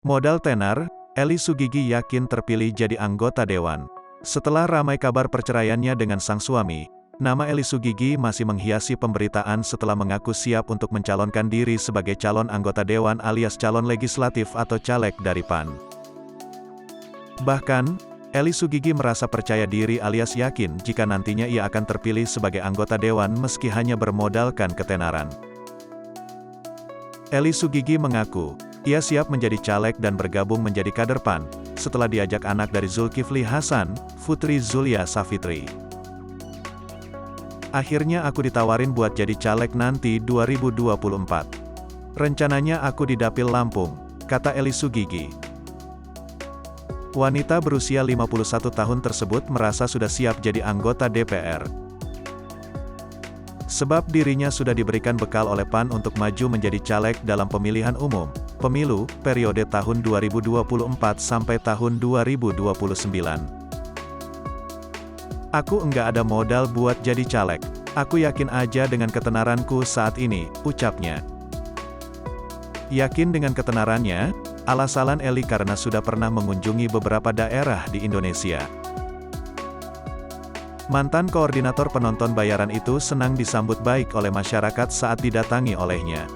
Modal tenar, Eli Sugigi yakin terpilih jadi anggota dewan. Setelah ramai kabar perceraiannya dengan sang suami, nama Eli Sugigi masih menghiasi pemberitaan setelah mengaku siap untuk mencalonkan diri sebagai calon anggota dewan alias calon legislatif atau caleg dari PAN. Bahkan, Eli Sugigi merasa percaya diri alias yakin jika nantinya ia akan terpilih sebagai anggota dewan meski hanya bermodalkan ketenaran. Eli Sugigi mengaku, ia siap menjadi caleg dan bergabung menjadi kader PAN, setelah diajak anak dari Zulkifli Hasan, Putri Zulia Savitri. Akhirnya aku ditawarin buat jadi caleg nanti 2024. Rencananya aku di Dapil Lampung, kata Eli Sugigi. Wanita berusia 51 tahun tersebut merasa sudah siap jadi anggota DPR. Sebab dirinya sudah diberikan bekal oleh PAN untuk maju menjadi caleg dalam pemilihan umum, pemilu, periode tahun 2024 sampai tahun 2029. Aku enggak ada modal buat jadi caleg. Aku yakin aja dengan ketenaranku saat ini, ucapnya. Yakin dengan ketenarannya? Alasan Eli karena sudah pernah mengunjungi beberapa daerah di Indonesia. Mantan koordinator penonton bayaran itu senang disambut baik oleh masyarakat saat didatangi olehnya.